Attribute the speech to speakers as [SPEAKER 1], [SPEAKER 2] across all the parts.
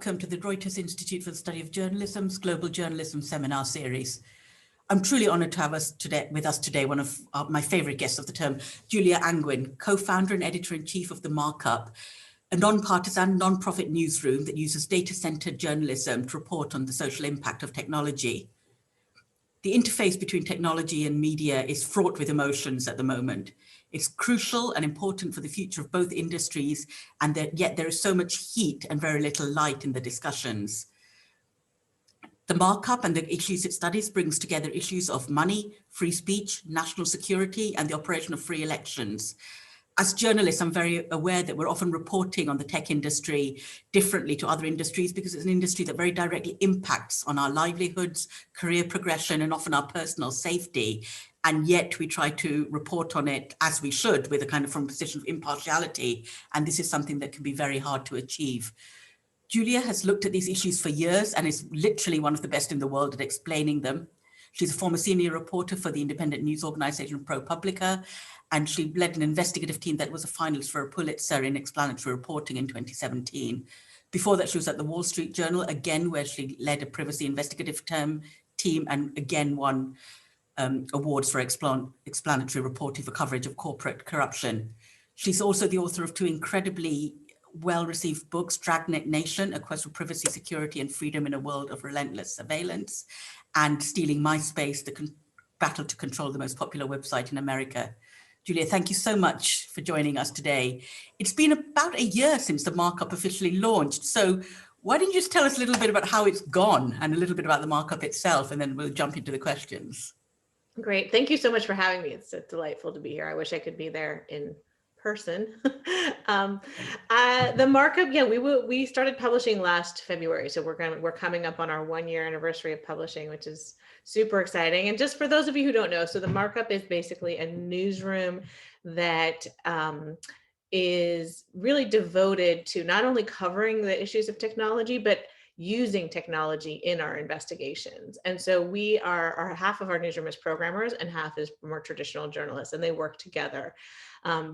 [SPEAKER 1] welcome to the Reuters Institute for the Study of Journalism's Global Journalism Seminar Series. I'm truly honored to have with us today one of my favorite guests of the term, Julia Angwin, co-founder and editor-in-chief of the Markup, a non-partisan, non-profit newsroom that uses data-centered journalism to report on the social impact of technology. The interface between technology and media is fraught with emotions at the moment. It's crucial and important for the future of both industries, and yet there is so much heat and very little light in the discussions. The Markup and the issues it studies brings together issues of money, free speech, national security, and the operation of free elections. As journalists, I'm very aware that we're often reporting on the tech industry differently to other industries because it's an industry that very directly impacts on our livelihoods, career progression, and often our personal safety. And yet we try to report on it as we should with a kind of from a position of impartiality. And this is something that can be very hard to achieve. Julia has looked at these issues for years and is literally one of the best in the world at explaining them. She's a former senior reporter for the independent news organization ProPublica, and she led an investigative team that was a finalist for a Pulitzer in explanatory reporting in 2017. Before that, she was at the Wall Street Journal, again, where she led a privacy investigative team and again won awards for explanatory reporting for coverage of corporate corruption. She's also the author of two incredibly well-received books, Dragnet Nation, A Quest for Privacy, Security and Freedom in a World of Relentless Surveillance, and Stealing My Space, the Battle to Control the Most Popular Website in America. Julia, thank you so much for joining us today. It's been about a year since the Markup officially launched. So why don't you just tell us a little bit about how it's gone and a little bit about the Markup itself, and then we'll jump into the questions.
[SPEAKER 2] Great. Thank you so much for having me. It's delightful to be here. I wish I could be there in person. The Markup, yeah, we started publishing last February. So we're coming up on our 1-year anniversary of publishing, which is super exciting. And just for those of you who don't know, so the Markup is basically a newsroom that is really devoted to not only covering the issues of technology, but using technology in our investigations. And so we are half of our newsroom is programmers and half is more traditional journalists, and they work together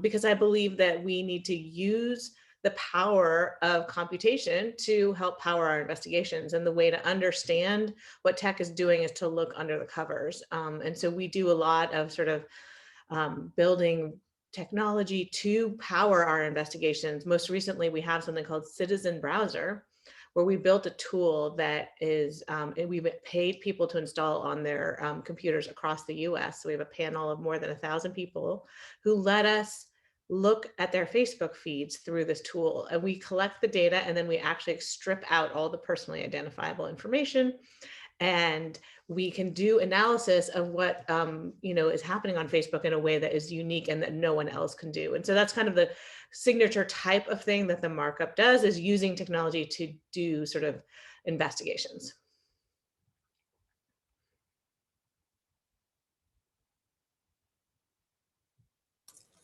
[SPEAKER 2] because I believe that we need to use the power of computation to help power our investigations. And the way to understand what tech is doing is to look under the covers. And so we do a lot of sort of building technology to power our investigations. Most recently, we have something called Citizen Browser, where we built a tool that is, we've paid people to install on their computers across the US. So we have a panel of more than 1,000 people who let us look at their Facebook feeds through this tool. And we collect the data, and then we actually strip out all the personally identifiable information. And we can do analysis of what is happening on Facebook in a way that is unique and that no one else can do. And so that's kind of the signature type of thing that the Markup does, is using technology to do sort of investigations.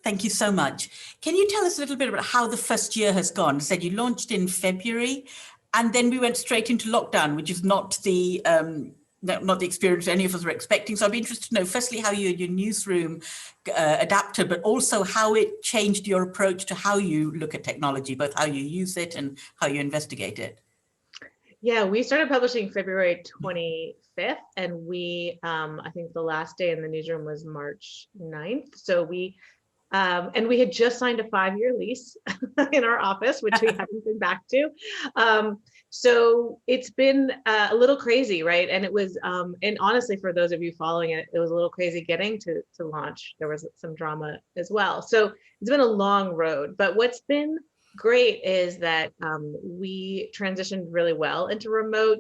[SPEAKER 1] Thank you so much. Can you tell us a little bit about how the first year has gone? You said you launched in February, and then we went straight into lockdown, which is not the experience any of us were expecting. So I'd be interested to know, firstly, how your newsroom adapted, but also how it changed your approach to how you look at technology, both how you use it and how you investigate it.
[SPEAKER 2] Yeah, we started publishing February 25th, and we, I think the last day in the newsroom was March 9th. So and we had just signed a 5-year lease in our office, which we haven't been back to. So it's been a little crazy, right? And it was, and honestly, for those of you following it, it was a little crazy getting to launch. There was some drama as well. So it's been a long road, but what's been great is that we transitioned really well into remote.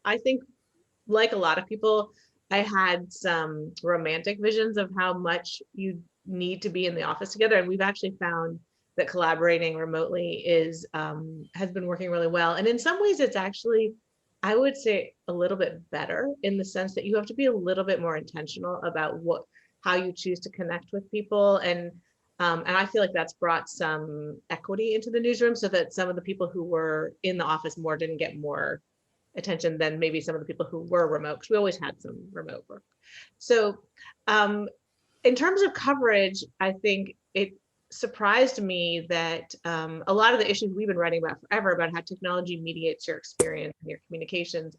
[SPEAKER 2] I think, like a lot of people, I had some romantic visions of how much you need to be in the office together, and we've actually found that collaborating remotely has been working really well. And in some ways, it's actually, I would say, a little bit better, in the sense that you have to be a little bit more intentional about how you choose to connect with people. And I feel like that's brought some equity into the newsroom, so that some of the people who were in the office more didn't get more attention than maybe some of the people who were remote, because we always had some remote work. So in terms of coverage, I think surprised me that a lot of the issues we've been writing about forever about how technology mediates your experience and your communications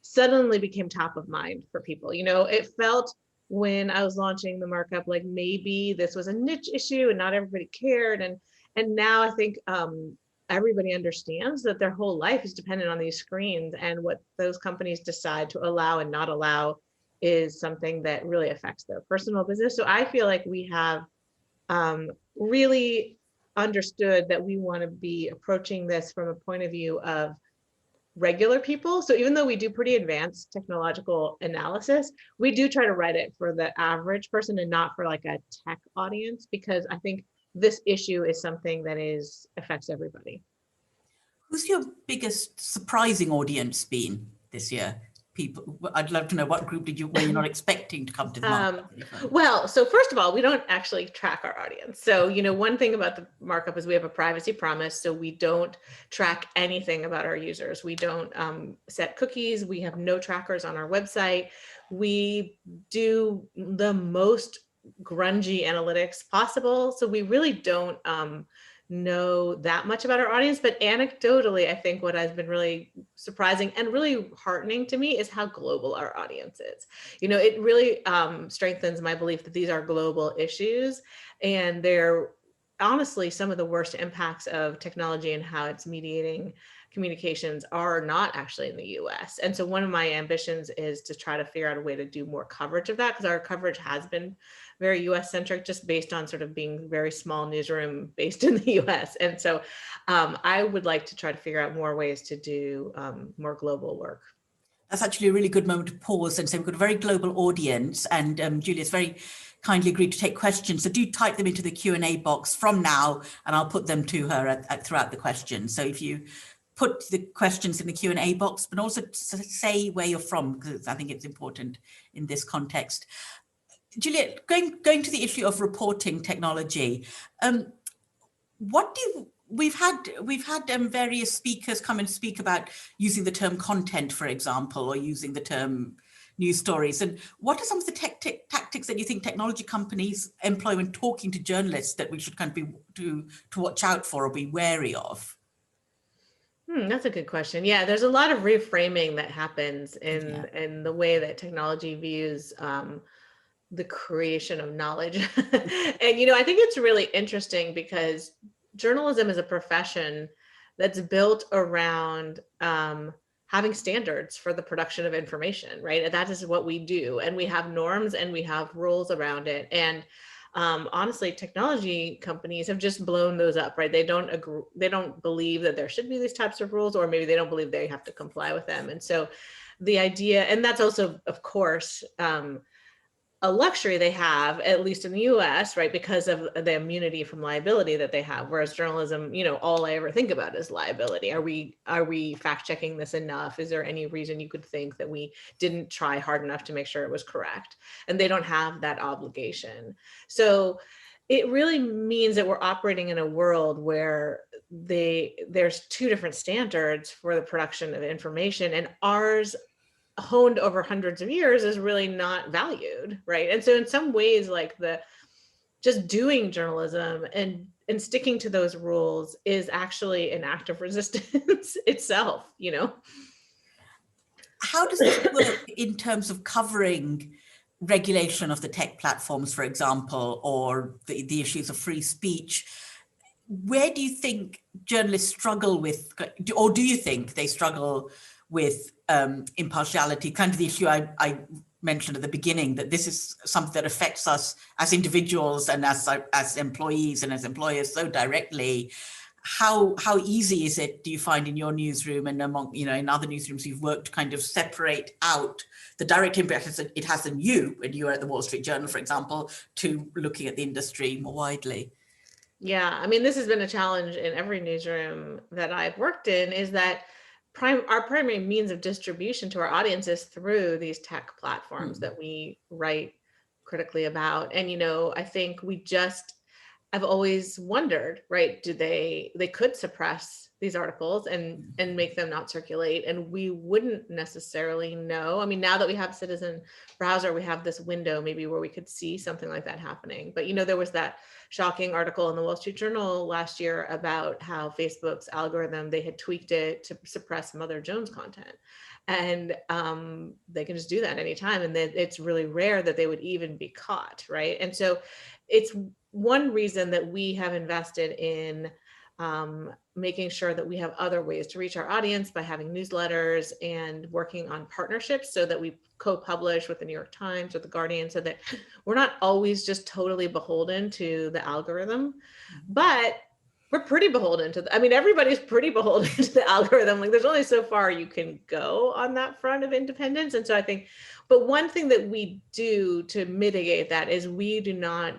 [SPEAKER 2] suddenly became top of mind for people. You know, it felt when I was launching the Markup like maybe this was a niche issue and not everybody cared, and now I think everybody understands that their whole life is dependent on these screens, and what those companies decide to allow and not allow is something that really affects their personal business. So I feel like we have really understood that we want to be approaching this from a point of view of regular people. So even though we do pretty advanced technological analysis, we do try to write it for the average person and not for like a tech audience, because I think this issue is something that affects everybody.
[SPEAKER 1] Who's your biggest surprising audience been this year? People, I'd love to know, what group were you not expecting to come to the Markup?
[SPEAKER 2] Well, so first of all, we don't actually track our audience. So, you know, one thing about the Markup is we have a privacy promise. So we don't track anything about our users. We don't set cookies. We have no trackers on our website. We do the most grungy analytics possible. So we really don't know that much about our audience, but anecdotally, I think what has been really surprising and really heartening to me is how global our audience is. You know, it really strengthens my belief that these are global issues, and they're honestly some of the worst impacts of technology and how it's mediating communications are not actually in the US. And so one of my ambitions is to try to figure out a way to do more coverage of that, because our coverage has been very US centric, just based on sort of being very small newsroom based in the US. And so I would like to try to figure out more ways to do more global work.
[SPEAKER 1] That's actually a really good moment to pause and say we've got a very global audience, and Julia's very kindly agreed to take questions. So do type them into the Q&A box from now, and I'll put them to her throughout the question. So if you put the questions in the Q&A box, but also say where you're from, because I think it's important in this context. Julia, going to the issue of reporting technology, we've had various speakers come and speak about using the term content, for example, or using the term news stories. And what are some of the tactics that you think technology companies employ when talking to journalists that we should kind of be to watch out for or be wary of?
[SPEAKER 2] That's a good question. Yeah, there's a lot of reframing that happens in the way that technology views the creation of knowledge. And, you know, I think it's really interesting because journalism is a profession that's built around having standards for the production of information, right? And that is what we do. And we have norms and we have rules around it. And honestly, technology companies have just blown those up, right? They don't agree, they don't believe that there should be these types of rules, or maybe they don't believe they have to comply with them. And so the idea, and that's also, of course, a luxury they have, at least in the US, right? Because of the immunity from liability that they have. Whereas journalism, you know, all I ever think about is liability. Are we fact checking this enough? Is there any reason you could think that we didn't try hard enough to make sure it was correct? And they don't have that obligation. So it really means that we're operating in a world where there's two different standards for the production of information, and ours, honed over hundreds of years, is really not valued, right? And so in some ways, like just doing journalism and sticking to those rules is actually an act of resistance itself, you know?
[SPEAKER 1] How does this work in terms of covering regulation of the tech platforms, for example, or the issues of free speech? Where do you think journalists struggle with, or do you think they struggle with impartiality, kind of the issue I mentioned at the beginning, that this is something that affects us as individuals and as employees and as employers so directly. How easy is it, do you find, in your newsroom and among, you know, in other newsrooms you've worked to kind of separate out the direct impact it has on you when you are at the Wall Street Journal, for example, to looking at the industry more widely?
[SPEAKER 2] Yeah, I mean, this has been a challenge in every newsroom that I've worked in, is that our primary means of distribution to our audience is through these tech platforms that we write critically about. And, you know, I think I've always wondered, right, they could suppress these articles and make them not circulate. And we wouldn't necessarily know. I mean, now that we have Citizen Browser, we have this window maybe where we could see something like that happening. But, you know, there was that shocking article in the Wall Street Journal last year about how Facebook's algorithm, they had tweaked it to suppress Mother Jones content. And they can just do that anytime. And then it's really rare that they would even be caught, right? And so it's one reason that we have invested in making sure that we have other ways to reach our audience by having newsletters and working on partnerships so that we co-publish with the New York Times or the Guardian, so that we're not always just totally beholden to the algorithm, but we're pretty beholden to I mean, everybody's pretty beholden to the algorithm. Like, there's only so far you can go on that front of independence. And so I think, but one thing that we do to mitigate that is we do not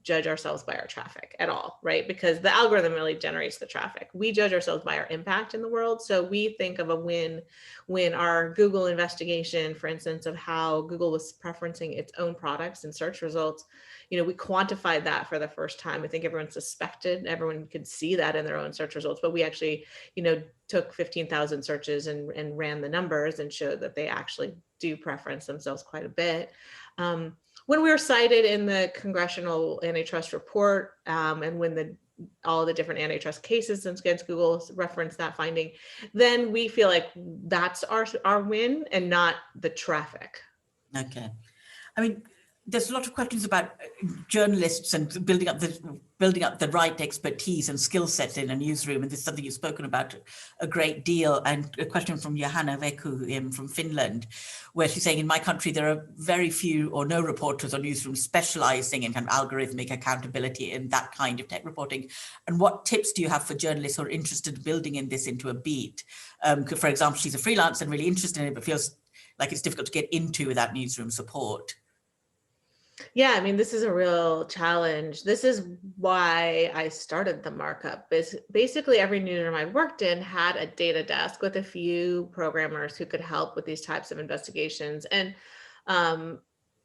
[SPEAKER 2] judge ourselves by our traffic at all, right? Because the algorithm really generates the traffic. We judge ourselves by our impact in the world. So we think of a win when our Google investigation, for instance, of how Google was preferencing its own products and search results, you know, we quantified that for the first time. I think everyone suspected, everyone could see that in their own search results, but we actually, you know, took 15,000 searches and ran the numbers and showed that they actually do preference themselves quite a bit. When we were cited in the congressional antitrust report, and when all the different antitrust cases against Google reference that finding, then we feel like that's our win and not the traffic.
[SPEAKER 1] Okay. I mean, there's a lot of questions about journalists and building up the right expertise and skill set in a newsroom, and this is something you've spoken about a great deal. And a question from Johanna Veku from Finland, where she's saying, in my country there are very few or no reporters or newsrooms specializing in kind of algorithmic accountability and that kind of tech reporting. And what tips do you have for journalists who are interested in building in this into a beat? For example, she's a freelancer and really interested in it, but feels like it's difficult to get into without newsroom support.
[SPEAKER 2] Yeah, I mean, this is a real challenge. This is why I started the Markup. Basically, every newsroom I worked in had a data desk with a few programmers who could help with these types of investigations. And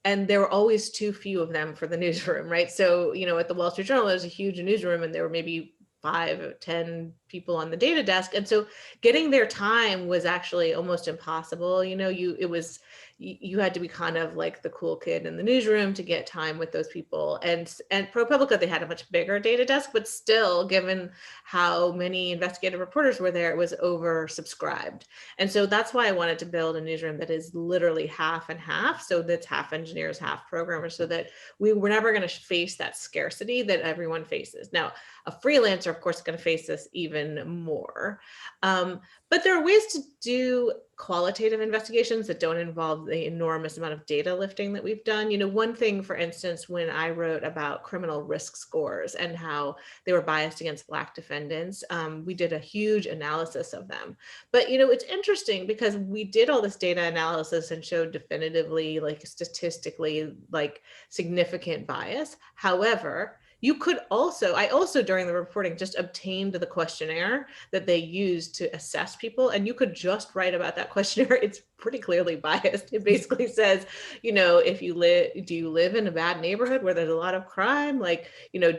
[SPEAKER 2] there were always too few of them for the newsroom, right? So, you know, at the Wall Street Journal, there's a huge newsroom and there were maybe 5 or 10 people on the data desk. And so getting their time was actually almost impossible. You know, you had to be kind of like the cool kid in the newsroom to get time with those people. And ProPublica, they had a much bigger data desk, but still, given how many investigative reporters were there, it was oversubscribed. And so that's why I wanted to build a newsroom that is literally half and half. So that's half engineers, half programmers, so that we were never going to face that scarcity that everyone faces. Now, a freelancer, of course, is going to face this even more. But there are ways to do qualitative investigations that don't involve the enormous amount of data lifting that we've done. You know, one thing, for instance, when I wrote about criminal risk scores and how they were biased against Black defendants, we did a huge analysis of them. But, you know, it's interesting because we did all this data analysis and showed definitively, like statistically, like significant bias. However, you could I also during the reporting just obtained the questionnaire that they used to assess people, and you could just write about that questionnaire. It's pretty clearly biased. It basically says, you know, do you live in a bad neighborhood where there's a lot of crime? Like, you know,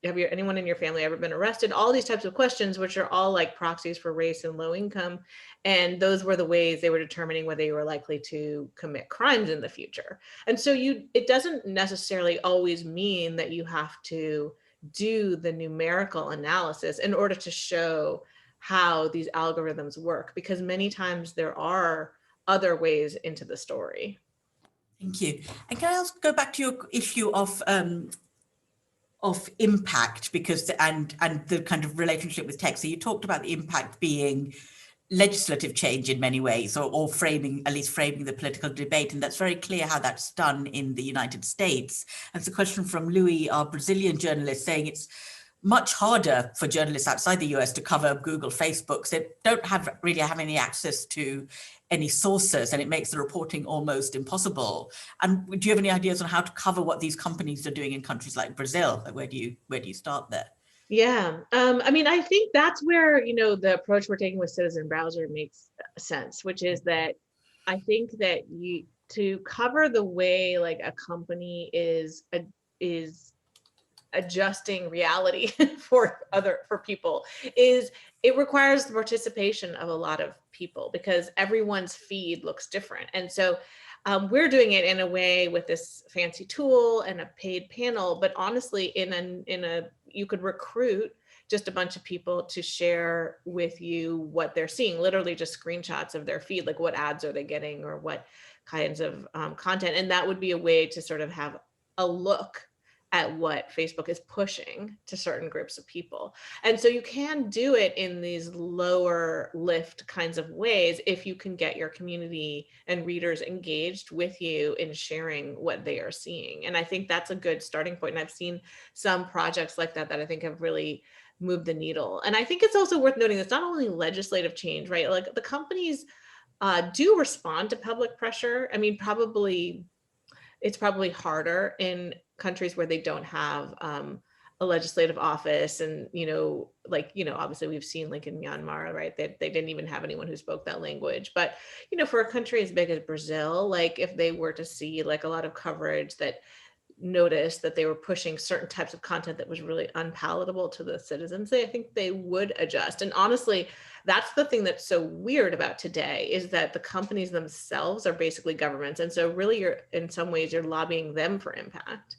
[SPEAKER 2] have anyone in your family ever been arrested? All these types of questions, which are all like proxies for race and low income. And those were the ways they were determining whether you were likely to commit crimes in the future. And so it doesn't necessarily always mean that you have to do the numerical analysis in order to show how these algorithms work, because many times there are other ways into the story.
[SPEAKER 1] Thank you. And can I also go back to your issue of impact, because and the kind of relationship with tech. So you talked about the impact being legislative change in many ways, or at least framing the political debate. And that's very clear how that's done in the United States. And it's a question from Louis, our Brazilian journalist, saying it's much harder for journalists outside the US to cover Google, Facebook. So they don't really have any access to any sources, and it makes the reporting almost impossible. And do you have any ideas on how to cover what these companies are doing in countries like Brazil? Where do you start there?
[SPEAKER 2] Yeah, I mean, I think that's where, you know, the approach we're taking with Citizen Browser makes sense, which is that I think that to cover the way like a company is adjusting reality for people is it requires the participation of a lot of people because everyone's feed looks different. And so we're doing it in a way with this fancy tool and a paid panel, but honestly, you could recruit just a bunch of people to share with you what they're seeing, literally just screenshots of their feed, like what ads are they getting or what kinds of content. And that would be a way to sort of have a look at what Facebook is pushing to certain groups of people. And so you can do it in these lower lift kinds of ways if you can get your community and readers engaged with you in sharing what they are seeing. And I think that's a good starting point. And I've seen some projects like that I think have really moved the needle. And I think it's also worth noting it's not only legislative change, right? Like the companies do respond to public pressure. I mean, it's probably harder in countries where they don't have a legislative office. And, obviously we've seen like in Myanmar, right, they didn't even have anyone who spoke that language. But, for a country as big as Brazil, like if they were to see like a lot of coverage that noticed that they were pushing certain types of content that was really unpalatable to the citizens, I think they would adjust. And honestly, that's the thing that's so weird about today is that the companies themselves are basically governments. And so really in some ways, you're lobbying them for impact.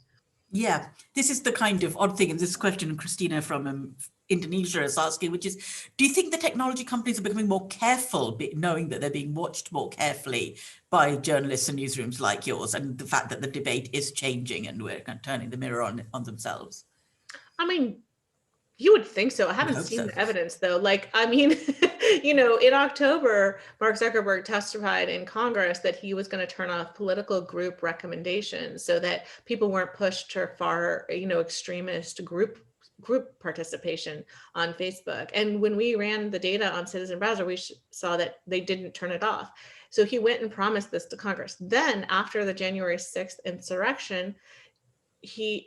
[SPEAKER 1] Yeah, this is the kind of odd thing. And this question Christina from Indonesia is asking, which is, do you think the technology companies are becoming more careful, knowing that they're being watched more carefully by journalists and newsrooms like yours, and the fact that the debate is changing and we're kind of turning the mirror on themselves?
[SPEAKER 2] I mean, you would think so. I haven't seen the evidence though. Like, I mean, in October, Mark Zuckerberg testified in Congress that he was going to turn off political group recommendations so that people weren't pushed to far, extremist group participation on Facebook. And when we ran the data on Citizen Browser, we saw that they didn't turn it off. So he went and promised this to Congress. Then after the January 6th insurrection,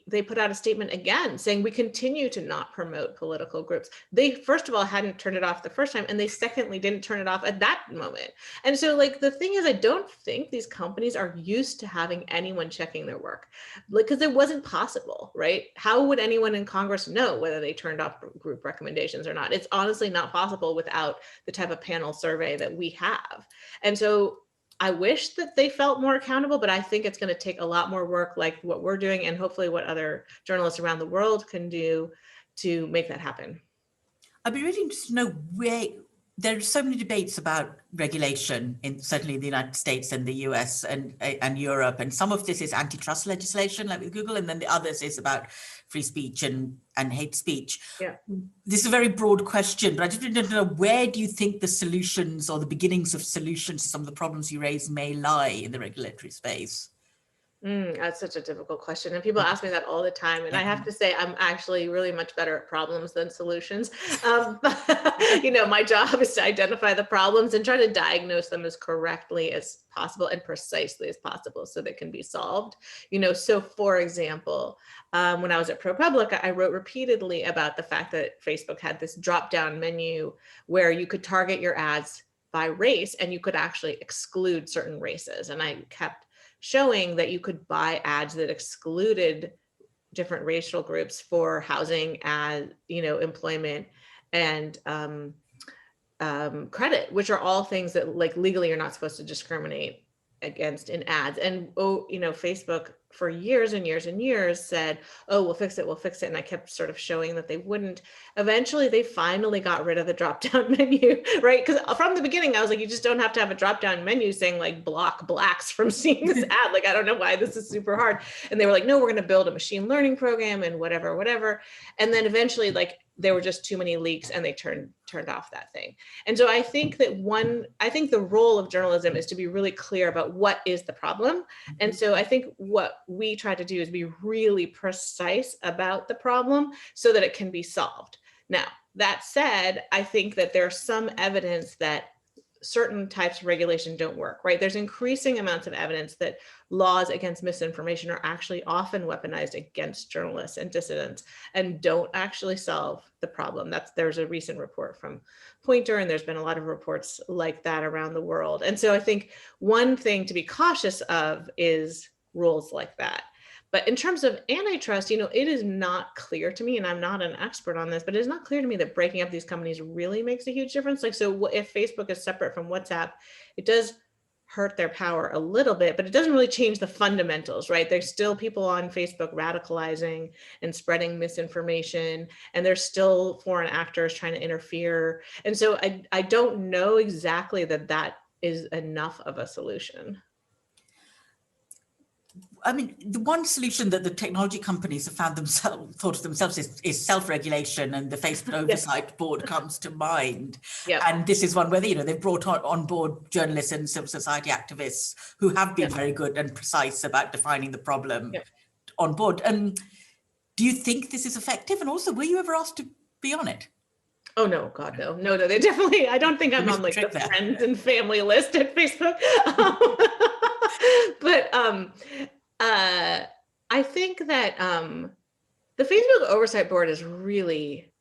[SPEAKER 2] they put out a statement again saying we continue to not promote political groups. They first of all hadn't turned it off the first time, and they secondly didn't turn it off at that moment. And so like the thing is, I don't think these companies are used to having anyone checking their work, because it wasn't possible, right? How would anyone in Congress know whether they turned off group recommendations or not? It's honestly not possible without the type of panel survey that we have. And so I wish that they felt more accountable, but I think it's going to take a lot more work like what we're doing and hopefully what other journalists around the world can do to make that happen.
[SPEAKER 1] I'd be really interested to know where there are so many debates about regulation certainly in the United States and the US and Europe. And some of this is antitrust legislation like with Google, and then the others is about free speech and hate speech.
[SPEAKER 2] Yeah.
[SPEAKER 1] This is a very broad question, but I just wanted to know, where do you think the solutions or the beginnings of solutions to some of the problems you raise may lie in the regulatory space?
[SPEAKER 2] That's such a difficult question. And people ask me that all the time. And I have to say, I'm actually really much better at problems than solutions. My job is to identify the problems and try to diagnose them as correctly as possible and precisely as possible so they can be solved. So for example, when I was at ProPublica, I wrote repeatedly about the fact that Facebook had this drop-down menu where you could target your ads by race and you could actually exclude certain races. And I kept showing that you could buy ads that excluded different racial groups for housing, employment, and credit, which are all things that like legally you're not supposed to discriminate against in ads. And Facebook for years and years and years said, oh, we'll fix it. And I kept sort of showing that they wouldn't. Eventually, they finally got rid of the drop-down menu, right? Because from the beginning, I was like, you just don't have to have a drop-down menu saying like block blacks from seeing this ad. Like, I don't know why this is super hard. And they were like, no, we're going to build a machine learning program and whatever. And then eventually, like, there were just too many leaks and they turned off that thing. And so I think that the role of journalism is to be really clear about what is the problem. And so I think what we try to do is be really precise about the problem so that it can be solved. Now, that said, I think that there's some evidence that certain types of regulation don't work, right? There's increasing amounts of evidence that laws against misinformation are actually often weaponized against journalists and dissidents and don't actually solve the problem. There's a recent report from Pointer, and there's been a lot of reports like that around the world. And so I think one thing to be cautious of is rules like that. But in terms of antitrust, it is not clear to me, and I'm not an expert on this, but it is not clear to me that breaking up these companies really makes a huge difference. Like, so if Facebook is separate from WhatsApp, it does hurt their power a little bit, but it doesn't really change the fundamentals, right? There's still people on Facebook radicalizing and spreading misinformation, and there's still foreign actors trying to interfere. And so I don't know exactly that is enough of a solution.
[SPEAKER 1] I mean, the one solution that the technology companies have thought of themselves is self-regulation, and the Facebook Oversight Board comes to mind.
[SPEAKER 2] Yep.
[SPEAKER 1] And this is one where they've brought on board journalists and civil society activists who have been very good and precise about defining the problem on board. Do you think this is effective? And also, were you ever asked to be on it?
[SPEAKER 2] Oh, no, God, no. No, they definitely, I don't think I'm on like the friends and family list at Facebook. But I think that the Facebook Oversight Board is really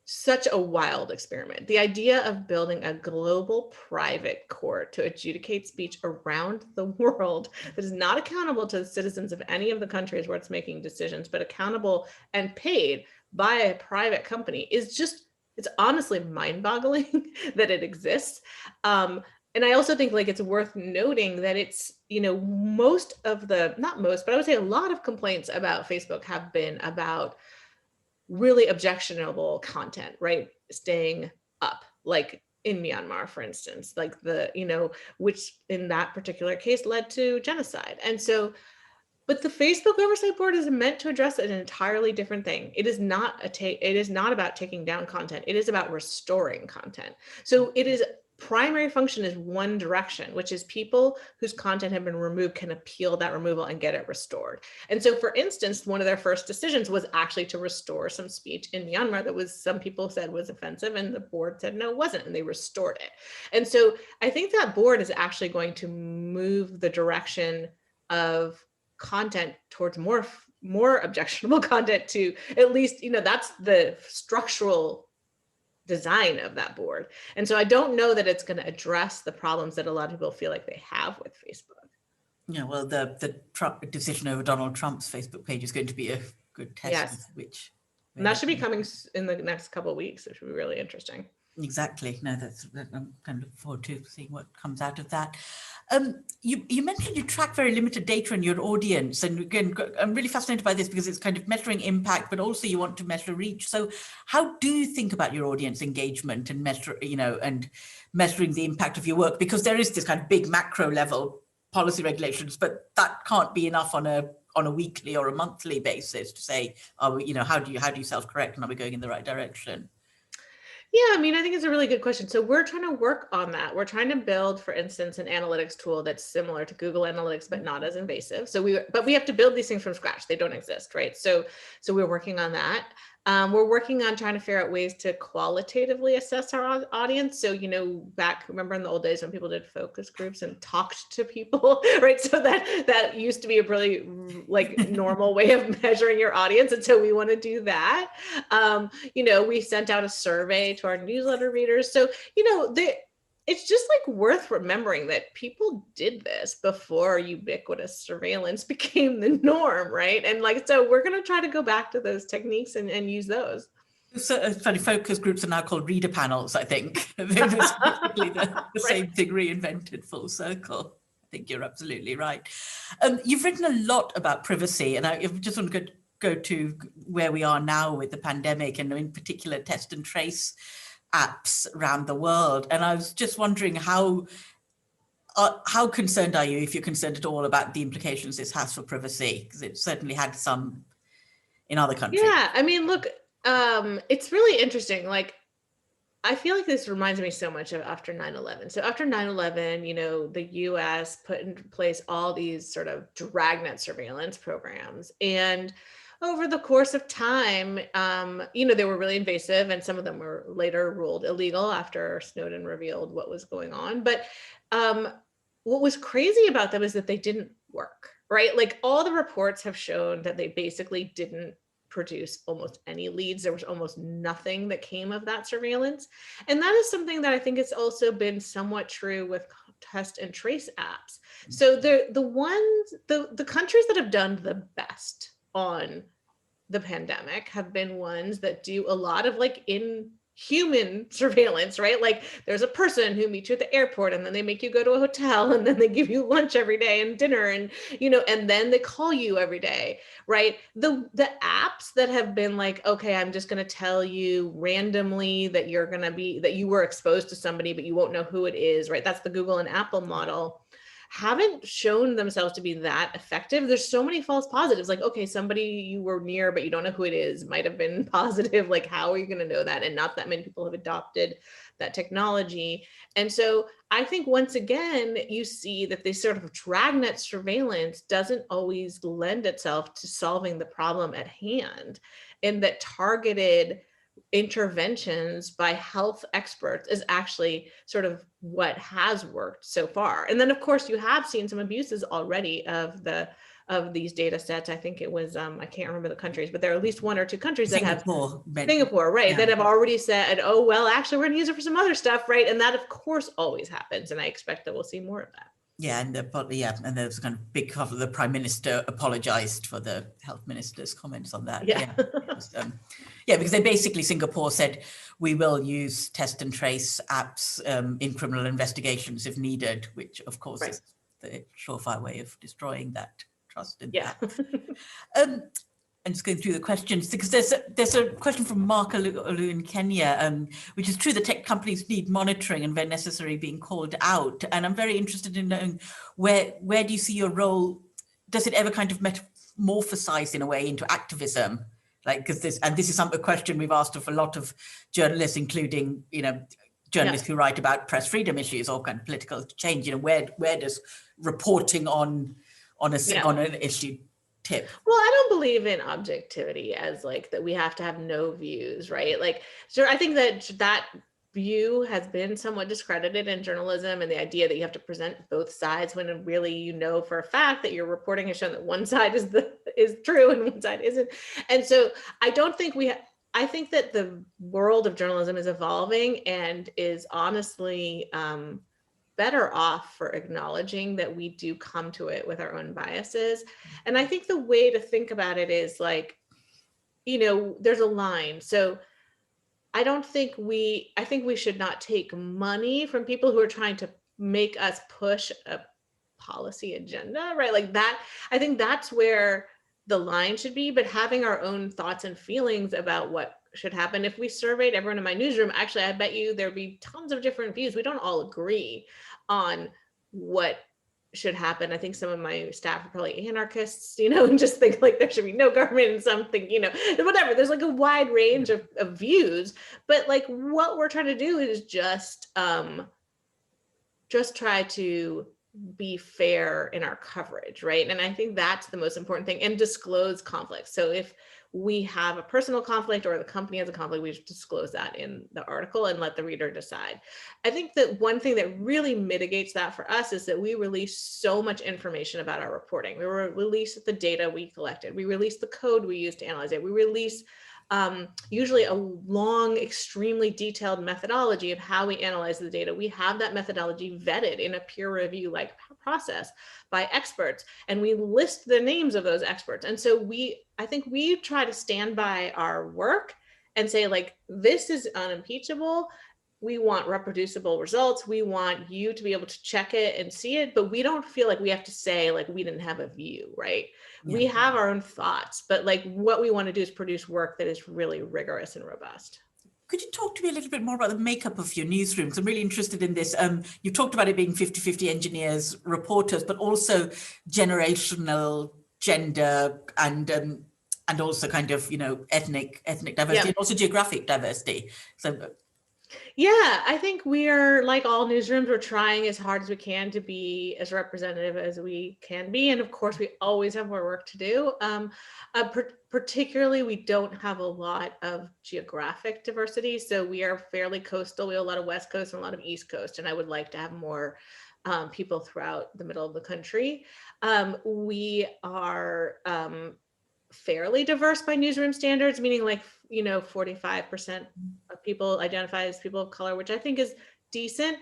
[SPEAKER 2] such a wild experiment. The idea of building a global private court to adjudicate speech around the world that is not accountable to the citizens of any of the countries where it's making decisions, but accountable and paid by a private company is just, it's honestly mind-boggling that it exists. And I also think like it's worth noting that it's, most of the, not most, but I would say a lot of complaints about Facebook have been about really objectionable content, right? Staying up, like in Myanmar, for instance, like which in that particular case led to genocide. And so, but the Facebook Oversight Board is meant to address an entirely different thing. It is not about taking down content. It is about restoring content. So it is primary function is one direction, which is people whose content have been removed can appeal that removal and get it restored. And so, for instance, one of their first decisions was actually to restore some speech in Myanmar that was, some people said was offensive, and the board said no, it wasn't, and they restored it. And so I think that board is actually going to move the direction of content towards more objectionable content, to at least, that's the structural design of that board. And so I don't know that it's going to address the problems that a lot of people feel like they have with Facebook.
[SPEAKER 1] Yeah, well, the Trump decision over Donald Trump's Facebook page is going to be a good test of which.
[SPEAKER 2] And that should be coming in the next couple of weeks, which should be really interesting.
[SPEAKER 1] Exactly. No, I'm kind of looking forward to seeing what comes out of that. You mentioned you track very limited data in your audience, and again, I'm really fascinated by this because it's kind of measuring impact, but also you want to measure reach. So, how do you think about your audience engagement and measuring the impact of your work? Because there is this kind of big macro level policy regulations, but that can't be enough on a weekly or a monthly basis to say, how do you self-correct, and are we going in the right direction?
[SPEAKER 2] Yeah, I mean, I think it's a really good question. So we're trying to work on that. We're trying to build, for instance, an analytics tool that's similar to Google Analytics, but not as invasive. But we have to build these things from scratch. They don't exist, right? So we're working on that. We're working on trying to figure out ways to qualitatively assess our audience. So, remember in the old days when people did focus groups and talked to people, right? So that used to be a really normal way of measuring your audience. And so we want to do that. We sent out a survey to our newsletter readers. So, it's just worth remembering that people did this before ubiquitous surveillance became the norm, right? And so we're going to try to go back to those techniques and use those.
[SPEAKER 1] So it's funny, focus groups are now called reader panels, I think. They're basically the same thing reinvented full circle. I think you're absolutely right. You've written a lot about privacy, and I just want to go to where we are now with the pandemic, and in particular test and trace apps around the world. And I was just wondering how concerned are you, if you're concerned at all, about the implications this has for privacy? Because it certainly had some in other countries.
[SPEAKER 2] Yeah, I mean, look, it's really interesting. I feel like this reminds me so much of after 9/11. So after 9/11, the US put in place all these sort of dragnet surveillance programs. And over the course of time, they were really invasive, and some of them were later ruled illegal after Snowden revealed what was going on. But what was crazy about them is that they didn't work, right? All the reports have shown that they basically didn't produce almost any leads. There was almost nothing that came of that surveillance. And that is something that I think has also been somewhat true with test and trace apps. So the countries that have done the best on the pandemic have been ones that do a lot of like in human surveillance, right? Like there's a person who meets you at the airport and then they make you go to a hotel and then they give you lunch every day and dinner and, you know, and then they call you every day, right? The apps that have been like, okay, I'm just going to tell you randomly that that you were exposed to somebody, but you won't know who it is, right? That's the Google and Apple model. Haven't shown themselves to be that effective. There's so many false positives, like, okay, somebody you were near, but you don't know who it is, might have been positive. Like, how are you going to know that? And not that many people have adopted that technology. And so I think once again, you see that this sort of dragnet surveillance doesn't always lend itself to solving the problem at hand, and that targeted interventions by health experts is actually sort of what has worked so far. And then of course you have seen some abuses already of these data sets. I think it was I can't remember the countries, but there are at least 1 or 2 countries that have Singapore, right, yeah, that have already said, oh well, actually we're going to use it for some other stuff, right? And that of course always happens, and I expect that we'll see more of that.
[SPEAKER 1] Yeah, and and there was a kind of big cover. The Prime Minister apologized for the Health Minister's comments on that.
[SPEAKER 2] Yeah,
[SPEAKER 1] yeah, because they basically, Singapore said, we will use test and trace apps in criminal investigations if needed, which of course is the surefire way of destroying that trust in that. And just going through the questions, because there's a question from Mark Olu in Kenya, which is true that tech companies need monitoring and where necessary being called out. And I'm very interested in knowing where do you see your role? Does it ever kind of metamorphosize in a way into activism? Like, because this is a question we've asked of a lot of journalists, including, you know, journalists who write about press freedom issues or kind of political change. You know, where does reporting on an issue tip?
[SPEAKER 2] Well, I don't believe in objectivity as like that we have to have no views, right? Like, so I think that view has been somewhat discredited in journalism, and the idea that you have to present both sides when really you know for a fact that your reporting has shown that one side is true and one side isn't. And so I don't think I think that the world of journalism is evolving and is honestly better off for acknowledging that we do come to it with our own biases. And I think the way to think about it is like, you know, there's a line. So I think we should not take money from people who are trying to make us push a policy agenda, right? Like that, I think that's where the line should be, but having our own thoughts and feelings about what should happen. If we surveyed everyone in my newsroom, actually, I bet you there'd be tons of different views. We don't all agree on what should happen. I think some of my staff are probably anarchists, you know, and just think like there should be no government and something, you know, whatever. There's like a wide range of views, but like what we're trying to do is just try to be fair in our coverage, right? And I think that's the most important thing, and disclose conflicts. So if we have a personal conflict or the company has a conflict, we should disclose that in the article and let the reader decide. I think that one thing that really mitigates that for us is that we release so much information about our reporting. We release the data we collected. We release the code we use to analyze it. We release usually a long, extremely detailed methodology of how we analyze the data. We have that methodology vetted in a peer review like process by experts, and we list the names of those experts. And so I think we try to stand by our work and say like, this is unimpeachable. We want reproducible results. We want you to be able to check it and see it, but we don't feel like we have to say like we didn't have a view, right? Yeah. We have our own thoughts, but like what we want to do is produce work that is really rigorous and robust.
[SPEAKER 1] Could you talk to me a little bit more about the makeup of your newsrooms? I'm really interested in this. You talked about it being 50-50 engineers, reporters, but also generational, gender, and also kind of, you know, ethnic diversity, and also geographic diversity. So.
[SPEAKER 2] Yeah, I think we are, like all newsrooms, we're trying as hard as we can to be as representative as we can be. And of course, we always have more work to do. Particularly, we don't have a lot of geographic diversity. So we are fairly coastal. We have a lot of West Coast and a lot of East Coast. And I would like to have more people throughout the middle of the country. We are fairly diverse by newsroom standards, meaning like, you know, 45% of people identify as people of color, which I think is decent.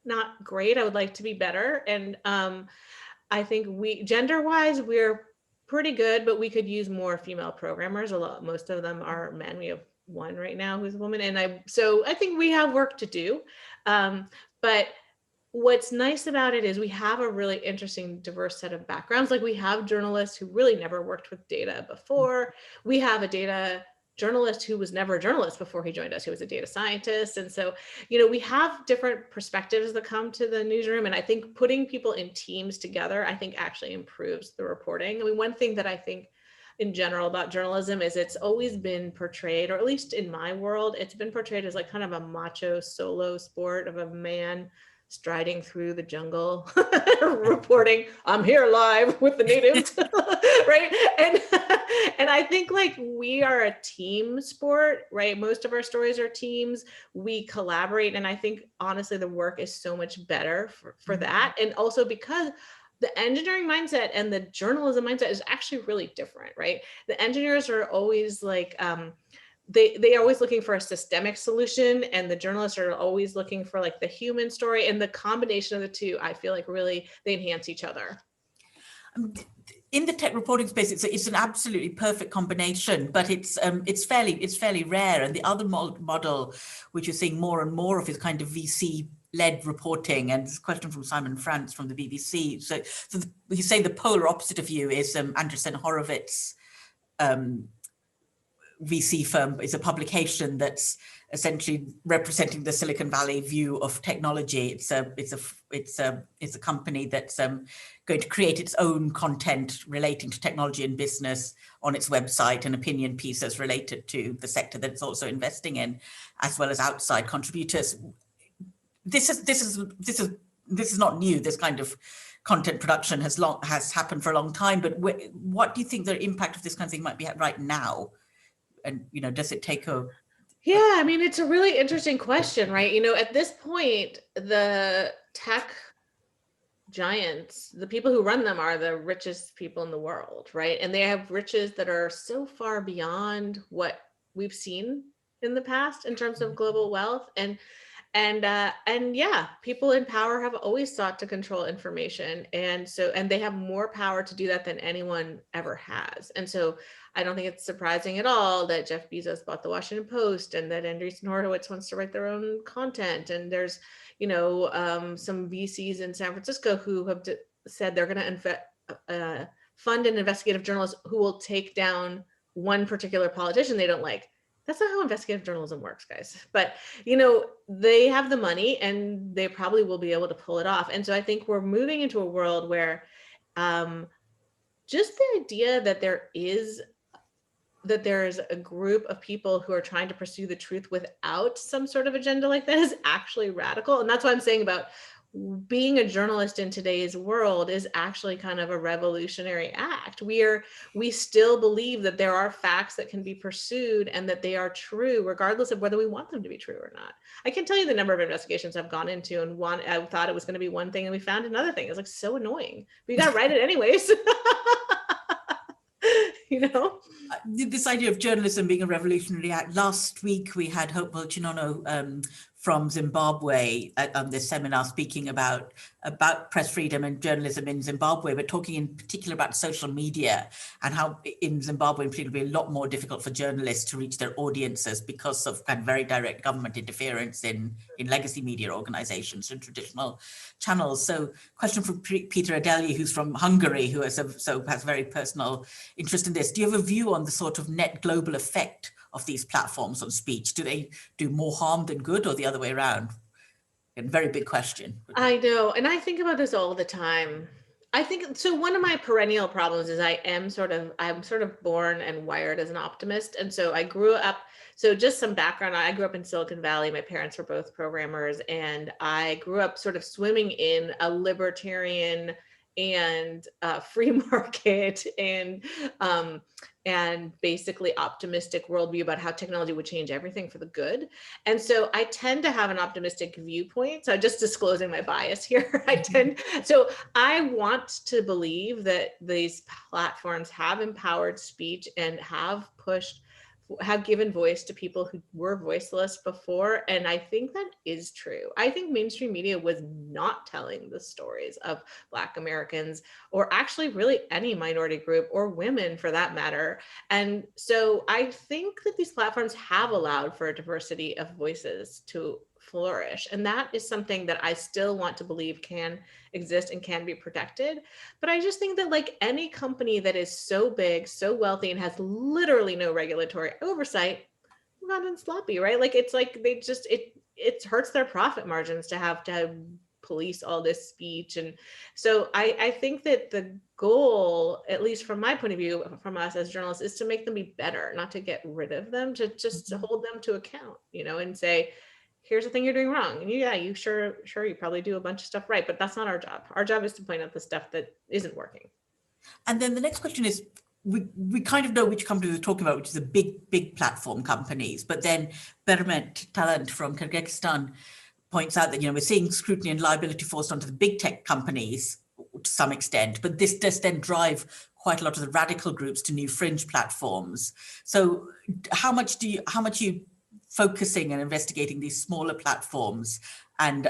[SPEAKER 2] not great. I would like to be better. And I think gender-wise, we're pretty good, but we could use more female programmers. Most of them are men. We have one right now who's a woman. And so I think we have work to do. But what's nice about it is we have a really interesting, diverse set of backgrounds. Like we have journalists who really never worked with data before. We have a data journalist who was never a journalist before he joined us. He was a data scientist. And so, we have different perspectives that come to the newsroom. And I think putting people in teams together, I think actually improves the reporting. I mean, one thing that I think in general about journalism is it's always been portrayed, or at least in my world, it's been portrayed as like kind of a macho solo sport of a man striding through the jungle, reporting, I'm here live with the natives, right? And I think like we are a team sport, right? Most of our stories are teams. We collaborate. And I think honestly, the work is so much better for that. And also because the engineering mindset and the journalism mindset is actually really different, right? The engineers are always like, they are always looking for a systemic solution, and the journalists are always looking for like the human story, and the combination of the two, I feel like really they enhance each other.
[SPEAKER 1] In the tech reporting space, it's an absolutely perfect combination, but it's fairly rare. And the other model, which you're seeing more and more of, is kind of VC-led reporting. And this question from Simon Frantz from the BBC. So you say the polar opposite of you is Andreessen Horowitz. VC firm is a publication that's essentially representing the Silicon Valley view of technology. It's a company that's going to create its own content relating to technology and business on its website, and opinion pieces related to the sector that it's also investing in, as well as outside contributors. This is not new. This kind of content production has happened for a long time. But what do you think the impact of this kind of thing might be right now? And, does it take a...
[SPEAKER 2] Yeah, I mean, it's a really interesting question, right? At this point, the tech giants, the people who run them are the richest people in the world, right? And they have riches that are so far beyond what we've seen in the past in terms of global wealth. And yeah, people in power have always sought to control information. And they have more power to do that than anyone ever has. And so I don't think it's surprising at all that Jeff Bezos bought the Washington Post, and that Andreessen Horowitz wants to write their own content. And there's, some VCs in San Francisco who have said they're going to fund an investigative journalist who will take down one particular politician they don't like. That's not how investigative journalism works, guys. But, they have the money, and they probably will be able to pull it off. And so I think we're moving into a world where just the idea that there is a group of people who are trying to pursue the truth without some sort of agenda like that is actually radical. And that's what I'm saying about being a journalist in today's world is actually kind of a revolutionary act. We still believe that there are facts that can be pursued and that they are true, regardless of whether we want them to be true or not. I can tell you the number of investigations I've gone into, and I thought it was going to be one thing and we found another thing. It's like so annoying, but you got to write it anyways.
[SPEAKER 1] This idea of journalism being a revolutionary act. Last week, we had Hopewell Chinono from Zimbabwe at this seminar speaking about press freedom and journalism in Zimbabwe, but talking in particular about social media and how in Zimbabwe in particular, it'll be a lot more difficult for journalists to reach their audiences because of kind of very direct government interference in legacy media organizations and traditional channels. So question from Peter Adeli, who's from Hungary, who has very personal interest in this. Do you have a view on the sort of net global effect of these platforms on speech? Do they do more harm than good, or the other way around? A very big question.
[SPEAKER 2] I know, and I think about this all the time. I think so. One of my perennial problems is I'm sort of born and wired as an optimist, and so I grew up. So just some background: I grew up in Silicon Valley. My parents were both programmers, and I grew up sort of swimming in a libertarian and free market and basically optimistic worldview about how technology would change everything for the good. And so I tend to have an optimistic viewpoint. So just disclosing my bias here, so I want to believe that these platforms have empowered speech and have pushed have given voice to people who were voiceless before. And I think that is true. I think mainstream media was not telling the stories of Black Americans, or actually really any minority group, or women for that matter. And so I think that these platforms have allowed for a diversity of voices to flourish. And that is something that I still want to believe can exist and can be protected. But I just think that like any company that is so big, so wealthy, and has literally no regulatory oversight, not in sloppy, right? Like it's like they just, it hurts their profit margins to have police all this speech. And so I think that the goal, at least from my point of view, from us as journalists, is to make them be better, not to get rid of them, to just to hold them to account, you know, and say, here's the thing you're doing wrong. And yeah, you sure you probably do a bunch of stuff right, but that's not our job. Our job is to point out the stuff that isn't working.
[SPEAKER 1] And then the next question is, we kind of know which companies we're talking about, which is the big platform companies, but then Bermet Talent from Kyrgyzstan points out that, you know, we're seeing scrutiny and liability forced onto the big tech companies to some extent, but this does then drive quite a lot of the radical groups to new fringe platforms. So how much are you focusing and investigating these smaller platforms? And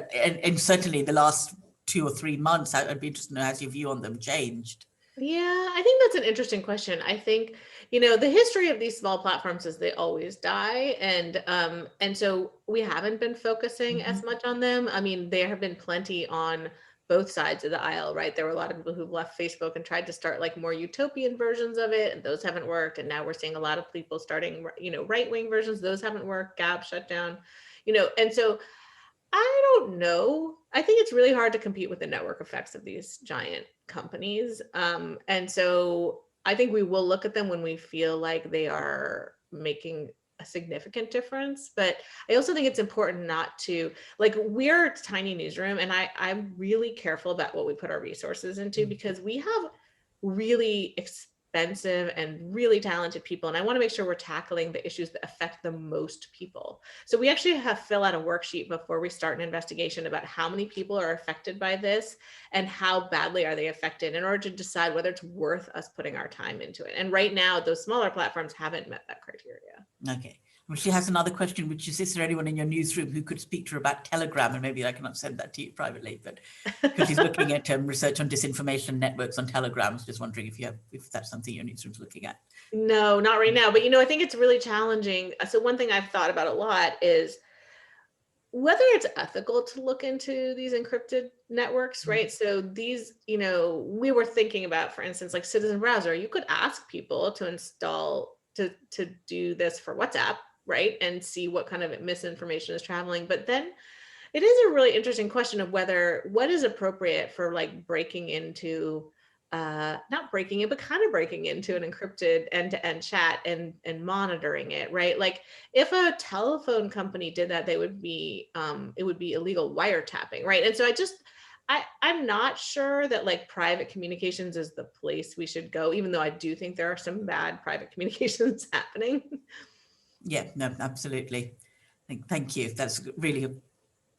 [SPEAKER 1] certainly in the last 2 or 3 months, I'd be interested to know, has your view on them changed?
[SPEAKER 2] Yeah, I think that's an interesting question. I think, you know, the history of these small platforms is they always die. And so we haven't been focusing as much on them. I mean, there have been plenty on both sides of the aisle, right? There were a lot of people who've left Facebook and tried to start like more utopian versions of it, and those haven't worked. And now we're seeing a lot of people starting, you know, right-wing versions. Those haven't worked. Gab shut down, you know, and so I don't know. I think it's really hard to compete with the network effects of these giant companies. And so I think we will look at them when we feel like they are making a significant difference. But I also think it's important not to, like, we're a tiny newsroom, and I'm really careful about what we put our resources into, because we have really expensive and really talented people. And I want to make sure we're tackling the issues that affect the most people. So we actually have fill out a worksheet before we start an investigation about how many people are affected by this and how badly are they affected, in order to decide whether it's worth us putting our time into it. And right now, those smaller platforms haven't met that criteria.
[SPEAKER 1] Okay. Well, she has another question, which is there anyone in your newsroom who could speak to her about Telegram? And maybe I cannot send that to you privately, but because she's looking at research on disinformation networks on Telegram, I was just wondering if that's something your newsroom's looking at.
[SPEAKER 2] No, not right now. But, you know, I think it's really challenging. So one thing I've thought about a lot is whether it's ethical to look into these encrypted networks, right? So these, you know, we were thinking about, for instance, like Citizen Browser, you could ask people to install, to do this for WhatsApp, right? And see what kind of misinformation is traveling. But then it is a really interesting question of what is appropriate for like breaking into, not breaking it, but kind of breaking into an encrypted end-to-end chat and monitoring it, right? Like if a telephone company did that, it would be illegal wiretapping, right? And so I'm not sure that like private communications is the place we should go, even though I do think there are some bad private communications happening.
[SPEAKER 1] Yeah, no, absolutely. Thank you. That's really a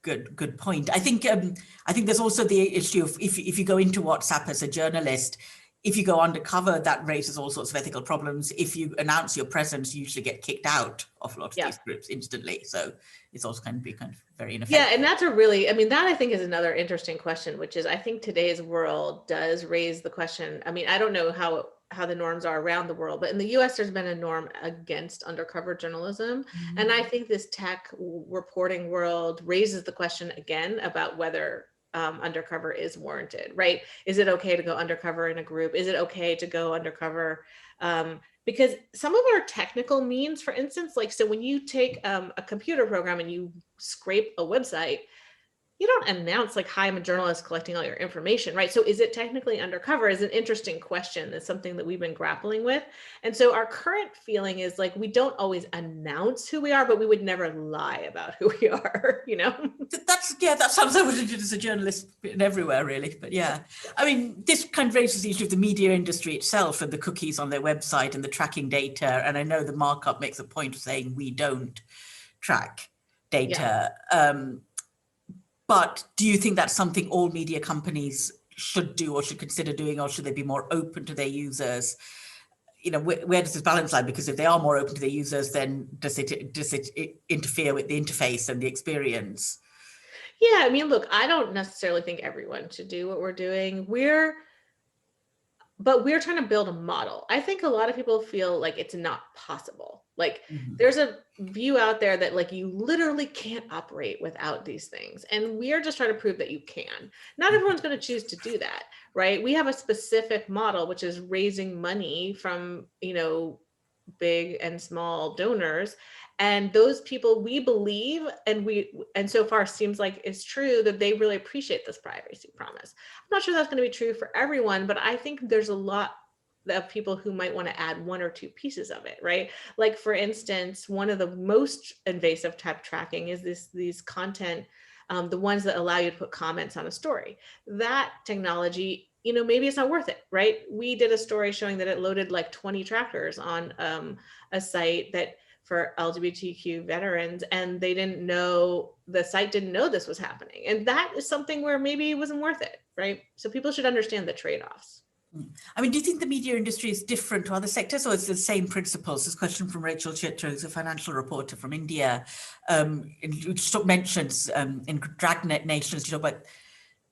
[SPEAKER 1] good point. I think there's also the issue of if you go into WhatsApp as a journalist, if you go undercover, that raises all sorts of ethical problems. If you announce your presence, you usually get kicked out of a lot of these groups instantly. So it's also kind of very ineffective.
[SPEAKER 2] Yeah, and that's that I think is another interesting question, which is I think today's world does raise the question. I mean, I don't know how the norms are around the world, but in the US, there's been a norm against undercover journalism. And I think this tech reporting world raises the question again about whether undercover is warranted, right? Is it okay to go undercover in a group? Is it okay to go undercover? Because some of our technical means, for instance, like, so when you take a computer program and you scrape a website, you don't announce like, hi, I'm a journalist collecting all your information, right? So is it technically undercover is an interesting question. That's something that we've been grappling with. And so our current feeling is like, we don't always announce who we are, but we would never lie about who we are, you know?
[SPEAKER 1] That sounds like what I did as a journalist everywhere, really. But yeah, I mean, this kind of raises the issue of the media industry itself and the cookies on their website and the tracking data. And I know the Markup makes a point of saying we don't track data. Yeah. But do you think that's something all media companies should do or should consider doing, or should they be more open to their users? where does this balance lie? Because if they are more open to their users, then does it interfere with the interface and the experience?
[SPEAKER 2] Yeah, I mean, look, I don't necessarily think everyone should do what we're doing. But we're trying to build a model. I think a lot of people feel like it's not possible. Like there's a view out there that like you literally can't operate without these things. And we are just trying to prove that you can. Not everyone's going to choose to do that, right? We have a specific model, which is raising money from, big and small donors. And those people, we believe, and so far seems like it's true, that they really appreciate this privacy promise. I'm not sure that's going to be true for everyone, but I think there's a lot of people who might want to add one or two pieces of it, right? Like for instance, one of the most invasive type tracking is these content, the ones that allow you to put comments on a story. That technology, maybe it's not worth it, right? We did a story showing that it loaded like 20 trackers on a site that for LGBTQ veterans, and the site didn't know this was happening. And that is something where maybe it wasn't worth it, right? So people should understand the trade-offs.
[SPEAKER 1] I mean, do you think the media industry is different to other sectors, or is it the same principles? This question from Rachel Chitra, who's a financial reporter from India, mentions in Dragnet Nations, you talk about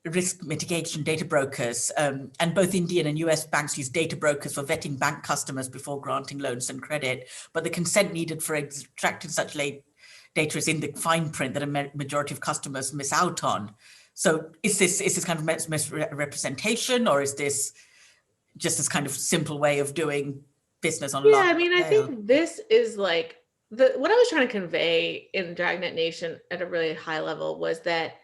[SPEAKER 1] risk mitigation data brokers, and both Indian and US banks use data brokers for vetting bank customers before granting loans and credit. But the consent needed for extracting such data is in the fine print that a majority of customers miss out on. So is this kind of misrepresentation, or is this just this kind of simple way of doing business on a large scale?
[SPEAKER 2] I mean, I think this is like what I was trying to convey in Dragnet Nation at a really high level was that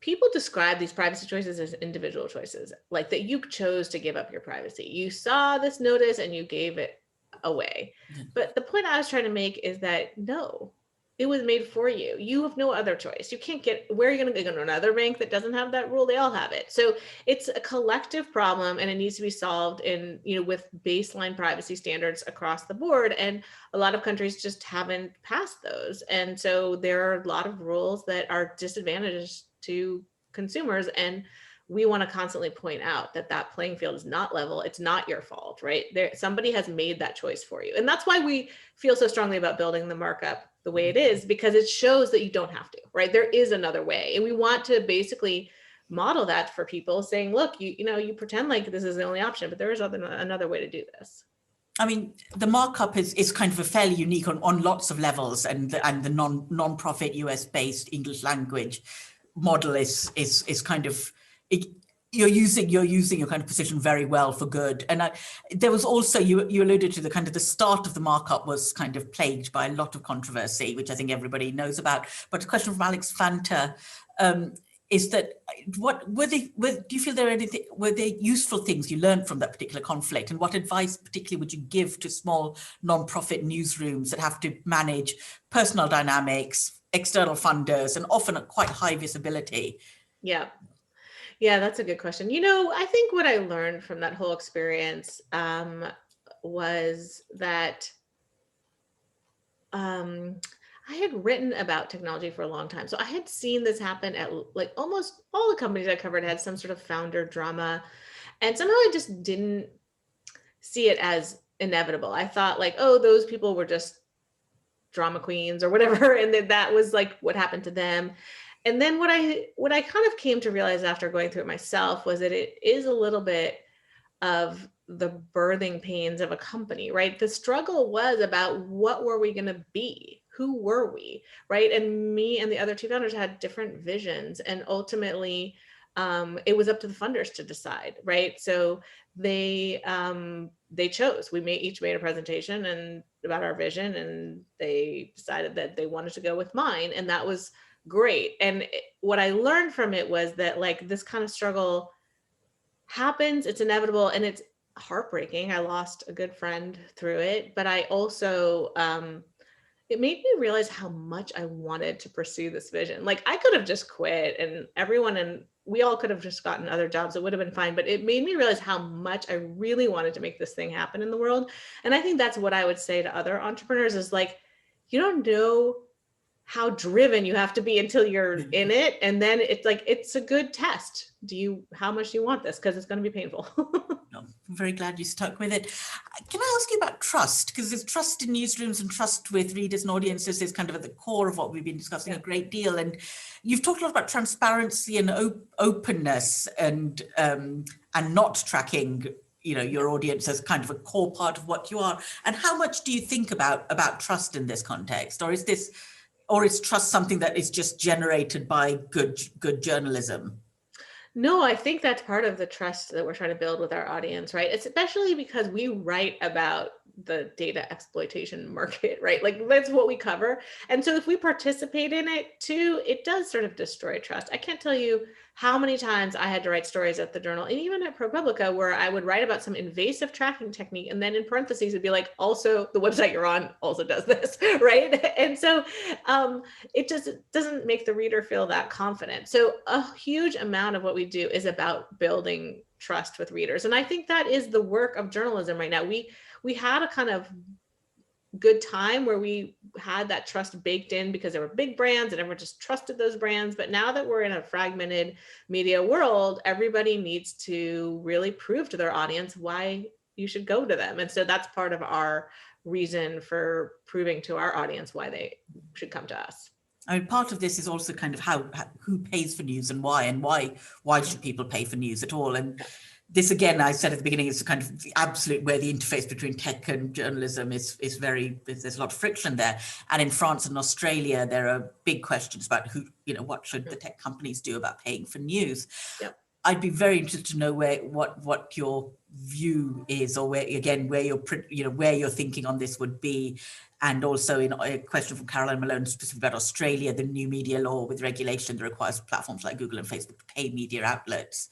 [SPEAKER 2] people describe these privacy choices as individual choices, like that you chose to give up your privacy. You saw this notice and you gave it away. But the point I was trying to make is that no, it was made for you. You have no other choice. You can't where are you going to go to another bank that doesn't have that rule? They all have it. So it's a collective problem, and it needs to be solved with baseline privacy standards across the board. And a lot of countries just haven't passed those. And so there are a lot of rules that are disadvantages to consumers, and we want to constantly point out that playing field is not level. It's not your fault, right? Somebody has made that choice for you. And that's why we feel so strongly about building the markup the way it is, because it shows that you don't have to, right? There is another way. And we want to basically model that for people, saying, look, you pretend like this is the only option, but there is another way to do this.
[SPEAKER 1] I mean, the markup is kind of a fairly unique on lots of levels, and the non-profit US-based English language model is kind of, you're using your kind of position very well for good. And there was also, you alluded to the start of the markup was kind of plagued by a lot of controversy, which I think everybody knows about. But the question from Alex Fanta is that do you feel were there useful things you learned from that particular conflict, and what advice particularly would you give to small non-profit newsrooms that have to manage personal dynamics, external funders, and often at quite high visibility?
[SPEAKER 2] Yeah, that's a good question. I think what I learned from that whole experience was that I had written about technology for a long time. So I had seen this happen at like almost all the companies I covered had some sort of founder drama. And somehow I just didn't see it as inevitable. I thought like, oh, those people were just drama queens or whatever. And that was like what happened to them. And then what I kind of came to realize after going through it myself was that it is a little bit of the birthing pains of a company, right? The struggle was about what were we going to be? Who were we, right? And me and the other two founders had different visions, and ultimately it was up to the funders to decide, right? So they chose. We each made a presentation and about our vision, and they decided that they wanted to go with mine, and that was great. And what I learned from it was that like this kind of struggle happens, it's inevitable, and it's heartbreaking. I lost a good friend through it, but I also it made me realize how much I wanted to pursue this vision. Like I could have just quit, and we all could have just gotten other jobs. It would have been fine, but it made me realize how much I really wanted to make this thing happen in the world. And I think that's what I would say to other entrepreneurs is like, you don't know how driven you have to be until you're in it. And then it's like, it's a good test. How much do you want this? Because it's going to be painful.
[SPEAKER 1] No, very glad you stuck with it. Can I ask you about trust? Because there's trust in newsrooms and trust with readers and audiences is kind of at the core of what we've been discussing a great deal. And you've talked a lot about transparency and openness and not tracking, you know, your audience as kind of a core part of what you are. And how much do you think about trust in this context? Or is trust something that is just generated by good journalism?
[SPEAKER 2] No, I think that's part of the trust that we're trying to build with our audience, right? It's especially because we write about the data exploitation market, right? Like that's what we cover. And so if we participate in it too, it does sort of destroy trust. I can't tell you how many times I had to write stories at the Journal and even at ProPublica where I would write about some invasive tracking technique and then in parentheses it'd be like, also the website you're on also does this, right? And so it just doesn't make the reader feel that confident. So a huge amount of what we do is about building trust with readers. And I think that is the work of journalism right now. We had a kind of good time where we had that trust baked in because there were big brands and everyone just trusted those brands. But now that we're in a fragmented media world, everybody needs to really prove to their audience why you should go to them. And so that's part of our reason for proving to our audience why they should come to us.
[SPEAKER 1] I mean, part of this is also kind of who pays for news and why should people pay for news at all? And this, again, I said at the beginning, is kind of the absolute where the interface between tech and journalism is very, there's a lot of friction there. And in France and Australia, there are big questions about what should the tech companies do about paying for news. Yep. I'd be very interested to know what your view is, or where your thinking on this would be. And also in a question from Caroline Malone, specifically about Australia, the new media law with regulation that requires platforms like Google and Facebook to pay media outlets.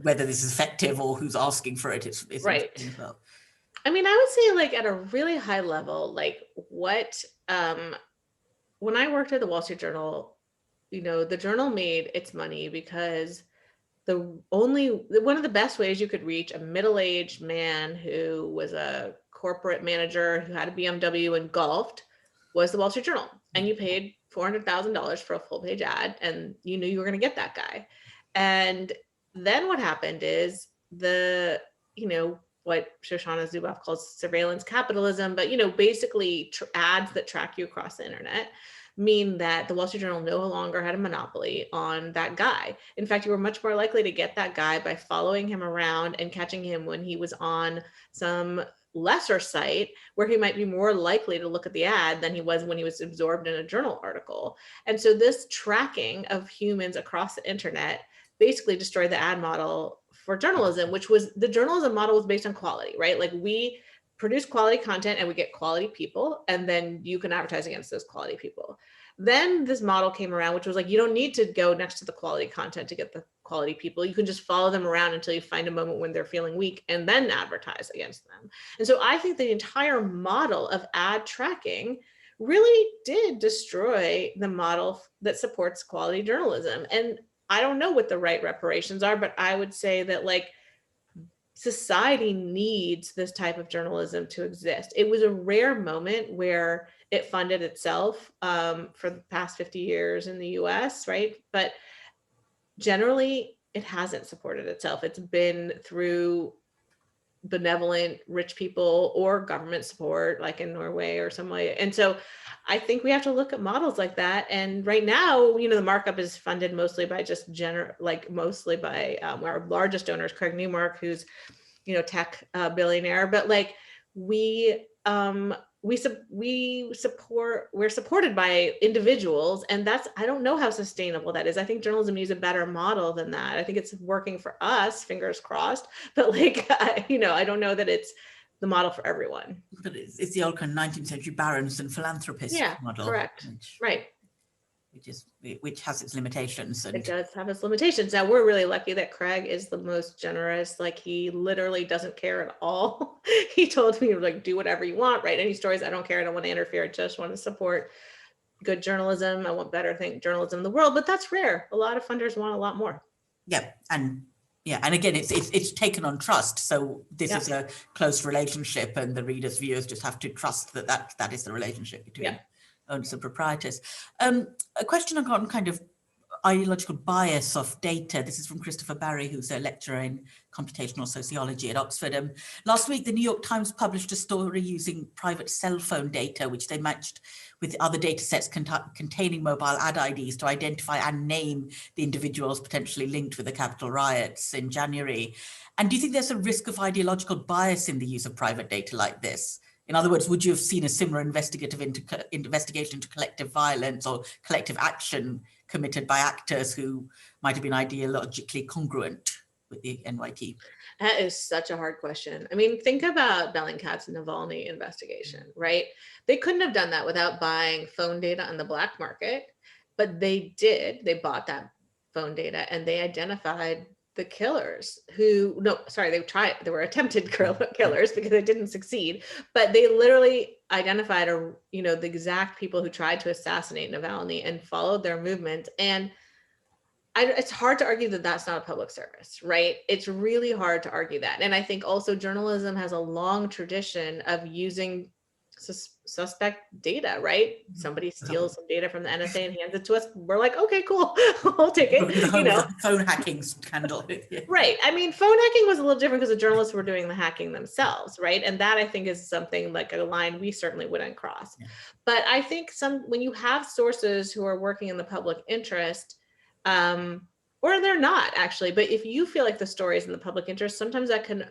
[SPEAKER 1] Whether this is effective or who's asking for it is
[SPEAKER 2] right.
[SPEAKER 1] As well.
[SPEAKER 2] I mean, I would say like at a really high level, like what, when I worked at the Wall Street Journal, the Journal made its money because one of the best ways you could reach a middle-aged man who was a corporate manager who had a BMW and golfed was the Wall Street Journal. And you paid $400,000 for a full-page ad and you knew you were going to get that guy. And then what happened is what Shoshana Zuboff calls surveillance capitalism, but basically ads that track you across the internet mean that the Wall Street Journal no longer had a monopoly on that guy. In fact, you were much more likely to get that guy by following him around and catching him when he was on some lesser site where he might be more likely to look at the ad than he was when he was absorbed in a journal article. And so this tracking of humans across the internet basically destroyed the ad model for journalism, which was the journalism model was based on quality, right? Like we produce quality content and we get quality people, and then you can advertise against those quality people. Then this model came around, which was like, you don't need to go next to the quality content to get the quality people. You can just follow them around until you find a moment when they're feeling weak and then advertise against them. And so I think the entire model of ad tracking really did destroy the model that supports quality journalism. And I don't know what the right reparations are, but I would say that like society needs this type of journalism to exist. It was a rare moment where it funded itself for the past 50 years in the US, right? But generally it hasn't supported itself. It's been through benevolent rich people or government support, like in Norway or some way. And so I think we have to look at models like that. And right now, the Markup is funded mostly by mostly by our largest donor is Craig Newmark, who's, tech billionaire. But like we're supported by individuals, and I don't know how sustainable that is. I think journalism needs a better model than that. I think it's working for us, fingers crossed, but like, I don't know that it's the model for everyone.
[SPEAKER 1] But it's the old kind of 19th century barons and philanthropists model.
[SPEAKER 2] Correct. Right.
[SPEAKER 1] Which has its limitations.
[SPEAKER 2] It does have its limitations. Now we're really lucky that Craig is the most generous. Like he literally doesn't care at all. He told me like, do whatever you want, write any stories. I don't care. I don't want to interfere. I just want to support good journalism. I want better journalism in the world, but that's rare. A lot of funders want a lot more.
[SPEAKER 1] Yeah. And again, it's taken on trust. So this is a close relationship, and the readers, viewers just have to trust that is the relationship between owners and proprietors. A question on kind of ideological bias of data. This is from Christopher Barry, who's a lecturer in computational sociology at Oxford. Last week, the New York Times published a story using private cell phone data, which they matched with other data sets containing mobile ad IDs to identify and name the individuals potentially linked with the Capitol riots in January. And do you think there's a risk of ideological bias in the use of private data like this? In other words, would you have seen a similar investigation into collective violence or collective action committed by actors who might have been ideologically congruent with the NYT?
[SPEAKER 2] That is such a hard question. I mean, think about Bellingcat's Navalny investigation, right? They couldn't have done that without buying phone data on the black market, but they did. They bought that phone data and they identified the killers who, no, sorry, they were attempted killers because they didn't succeed, but they literally identified, the exact people who tried to assassinate Navalny and followed their movement. And it's hard to argue that that's not a public service, right? It's really hard to argue that. And I think also journalism has a long tradition of using suspect data, right? Somebody steals some data from the NSA and hands it to us. We're like, okay, cool, I'll take it.
[SPEAKER 1] Phone hacking scandal.
[SPEAKER 2] Right. I mean, phone hacking was a little different because the journalists were doing the hacking themselves, right? And that I think is something like a line we certainly wouldn't cross. Yeah. But I think when you have sources who are working in the public interest, or they're not actually, but if you feel like the story is in the public interest, sometimes that can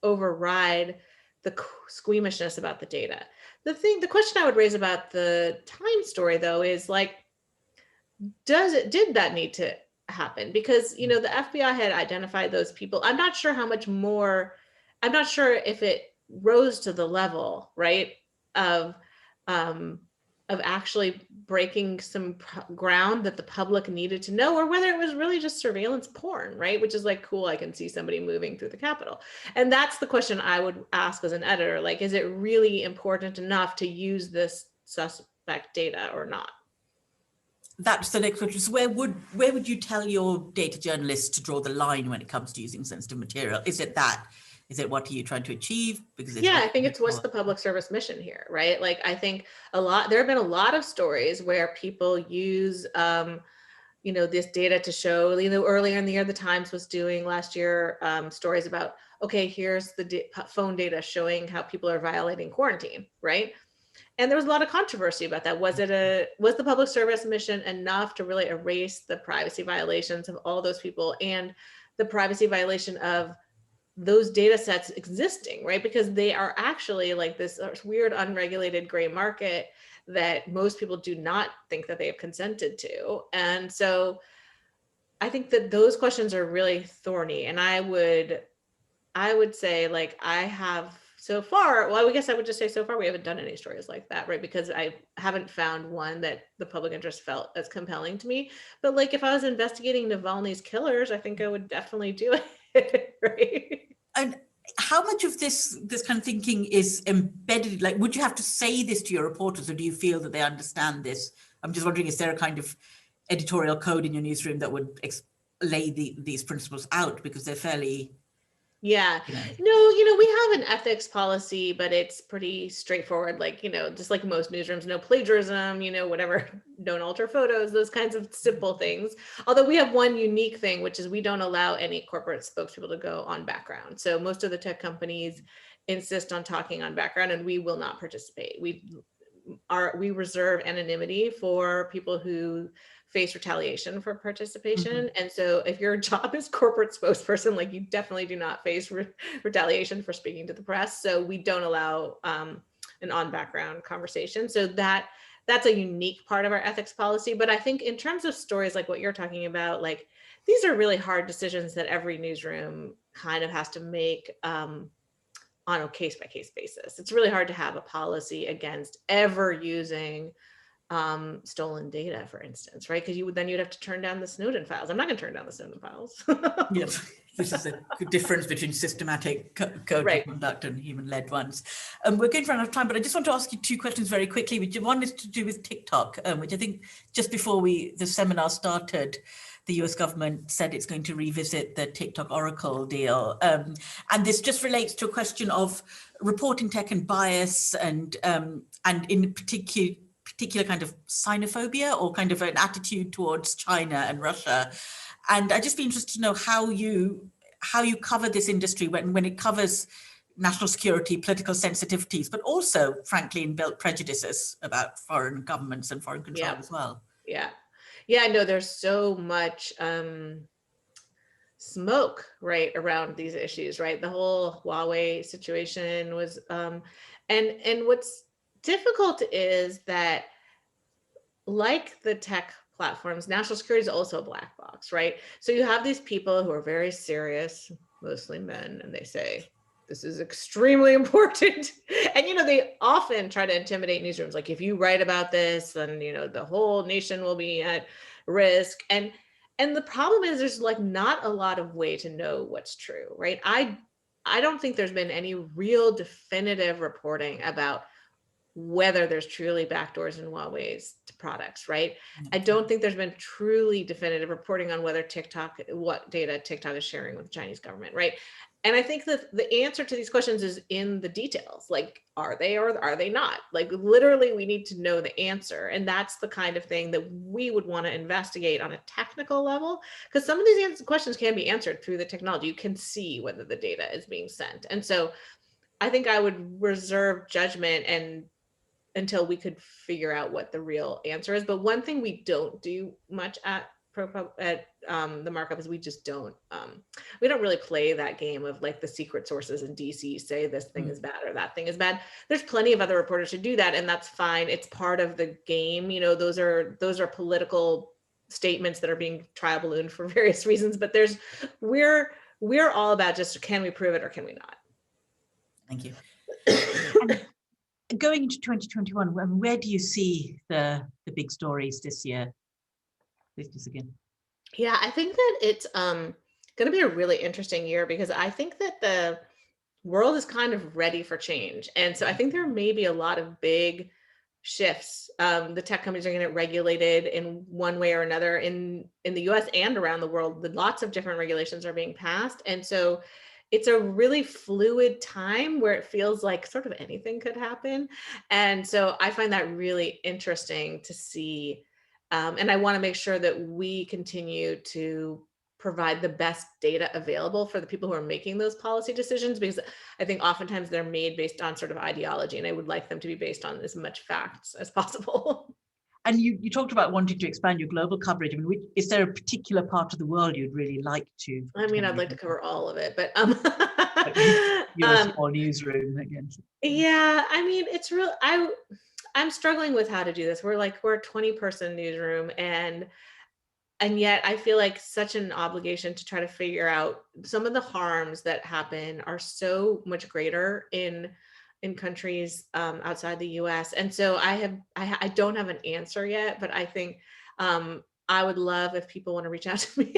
[SPEAKER 2] override the squeamishness about the data. The question I would raise about the Time story though is like, did that need to happen? Because, the FBI had identified those people. I'm not sure how much more, I'm not sure if it rose to the level, right, of actually breaking some ground that the public needed to know, or whether it was really just surveillance porn, right? Which is like, cool, I can see somebody moving through the Capitol. And that's the question I would ask as an editor, like, is it really important enough to use this suspect data or not?
[SPEAKER 1] That's the next question. So where would you tell your data journalists to draw the line when it comes to using sensitive material? Is it that? Is it what are you trying to achieve? Because
[SPEAKER 2] I think it's what's the public service mission here, right? Like, I think there have been a lot of stories where people use, this data to show, earlier in the year, the Times was doing last year stories about, okay, here's the phone data showing how people are violating quarantine, right? And there was a lot of controversy about that. Was the public service mission enough to really erase the privacy violations of all those people and the privacy violation of those data sets existing, right? Because they are actually like this weird unregulated gray market that most people do not think that they have consented to. And so I think that those questions are really thorny. And I would say, like, I have so far, well, I guess I would just say so far we haven't done any stories like that, right? Because I haven't found one that the public interest felt as compelling to me. But like, if I was investigating Navalny's killers, I think I would definitely do it, right?
[SPEAKER 1] And how much of this kind of thinking is embedded? Like, would you have to say this to your reporters, or do you feel that they understand this? I'm just wondering, is there a kind of editorial code in your newsroom that would lay these principles out, because they're fairly...
[SPEAKER 2] Yeah, no, we have an ethics policy, but it's pretty straightforward. Like, just like most newsrooms, no plagiarism, whatever, don't alter photos, those kinds of simple things. Although we have one unique thing, which is we don't allow any corporate spokespeople to go on background. So most of the tech companies insist on talking on background, and we will not participate. We reserve anonymity for people who face retaliation for participation. Mm-hmm. And so if your job is corporate spokesperson, like, you definitely do not face retaliation for speaking to the press. So we don't allow an on background conversation. So that's a unique part of our ethics policy. But I think in terms of stories like what you're talking about, like, these are really hard decisions that every newsroom kind of has to make on a case-by-case basis. It's really hard to have a policy against ever using stolen data, for instance, right? Because you'd have to turn down the Snowden files. I'm not going to turn down the Snowden files.
[SPEAKER 1] Yes, this is a difference between systematic code of conduct and human-led ones. We're going to run out of time, but I just want to ask you two questions very quickly. One is to do with TikTok, which I think just before the seminar started, the US government said it's going to revisit the TikTok Oracle deal. And this just relates to a question of reporting tech and bias, and in particular particular kind of xenophobia or kind of an attitude towards China and Russia. And I'd just be interested to know how you cover this industry when it covers national security, political sensitivities, but also, frankly, inbuilt prejudices about foreign governments and foreign control as well.
[SPEAKER 2] Yeah, no, there's so much smoke right around these issues, right? The whole Huawei situation was, and what's difficult is that, like the tech platforms, national security is also a black box, right? So you have these people who are very serious, mostly men, and they say, this is extremely important. And, they often try to intimidate newsrooms. Like, if you write about this, then, the whole nation will be at risk. And the problem is there's like not a lot of way to know what's true, right? I don't think there's been any real definitive reporting about whether there's truly backdoors in Huawei's products, right? I don't think there's been truly definitive reporting on whether what data TikTok is sharing with the Chinese government, right? And I think that the answer to these questions is in the details. Like, are they or are they not? Like, literally, we need to know the answer. And that's the kind of thing that we would want to investigate on a technical level, because some of these questions can be answered through the technology. You can see whether the data is being sent. And so I think I would reserve judgment until we could figure out what the real answer is. But one thing we don't do much at the Markup is we just don't we don't really play that game of like the secret sources in DC say this thing is bad or that thing is bad. There's plenty of other reporters who do that, and that's fine. It's part of the game. Those are political statements that are being trial ballooned for various reasons, but we're all about just, can we prove it or can we not?
[SPEAKER 1] Thank you. Going into 2021, where do you see the big stories this year? Please again.
[SPEAKER 2] Yeah, I think that it's going to be a really interesting year, because I think that the world is kind of ready for change. And so I think there may be a lot of big shifts. The tech companies are going to get regulated in one way or another in the US and around the world. Lots of different regulations are being passed. And so it's a really fluid time where it feels like sort of anything could happen. And so I find that really interesting to see. And I want to make sure that we continue to provide the best data available for the people who are making those policy decisions, because I think oftentimes they're made based on sort of ideology, and I would like them to be based on as much facts as possible.
[SPEAKER 1] And you talked about wanting to expand your global coverage. I mean, is there a particular part of the world you'd really like to?
[SPEAKER 2] I mean, I'd like to cover all of it, but
[SPEAKER 1] you're a small newsroom again.
[SPEAKER 2] Yeah, I mean, it's real. I'm struggling with how to do this. We're a 20-person newsroom, and yet I feel like such an obligation to try to figure out some of the harms that happen are so much greater in countries outside the US. And so I don't have an answer yet, but I think I would love if people want to reach out to me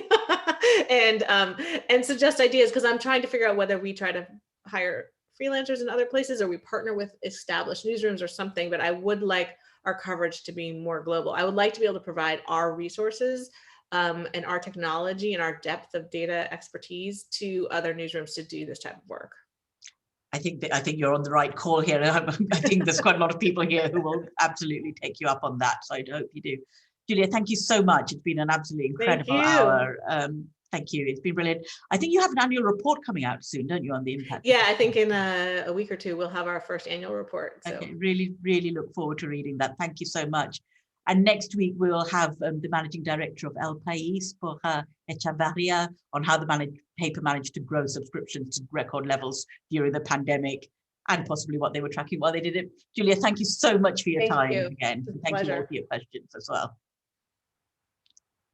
[SPEAKER 2] and suggest ideas, because I'm trying to figure out whether we try to hire freelancers in other places or we partner with established newsrooms or something. But I would like our coverage to be more global. I would like to be able to provide our resources and our technology and our depth of data expertise to other newsrooms to do this type of work.
[SPEAKER 1] I think you're on the right call here. I think there's quite a lot of people here who will absolutely take you up on that. So I hope you do. Julia, thank you so much. It's been an absolutely incredible hour. Thank you. It's been brilliant. I think you have an annual report coming out soon, don't you, on the impact?
[SPEAKER 2] Yeah, I think in a week or two, we'll have our first annual report. So.
[SPEAKER 1] Okay, really, really look forward to reading that. Thank you so much. And next week, we will have the managing director of El País, Borja Echavarria, on how the paper managed to grow subscriptions to record levels during the pandemic, and possibly what they were tracking while they did it. Julia, thank you so much for your time again.
[SPEAKER 2] It's a
[SPEAKER 1] Thank
[SPEAKER 2] pleasure.
[SPEAKER 1] you all for your questions as well.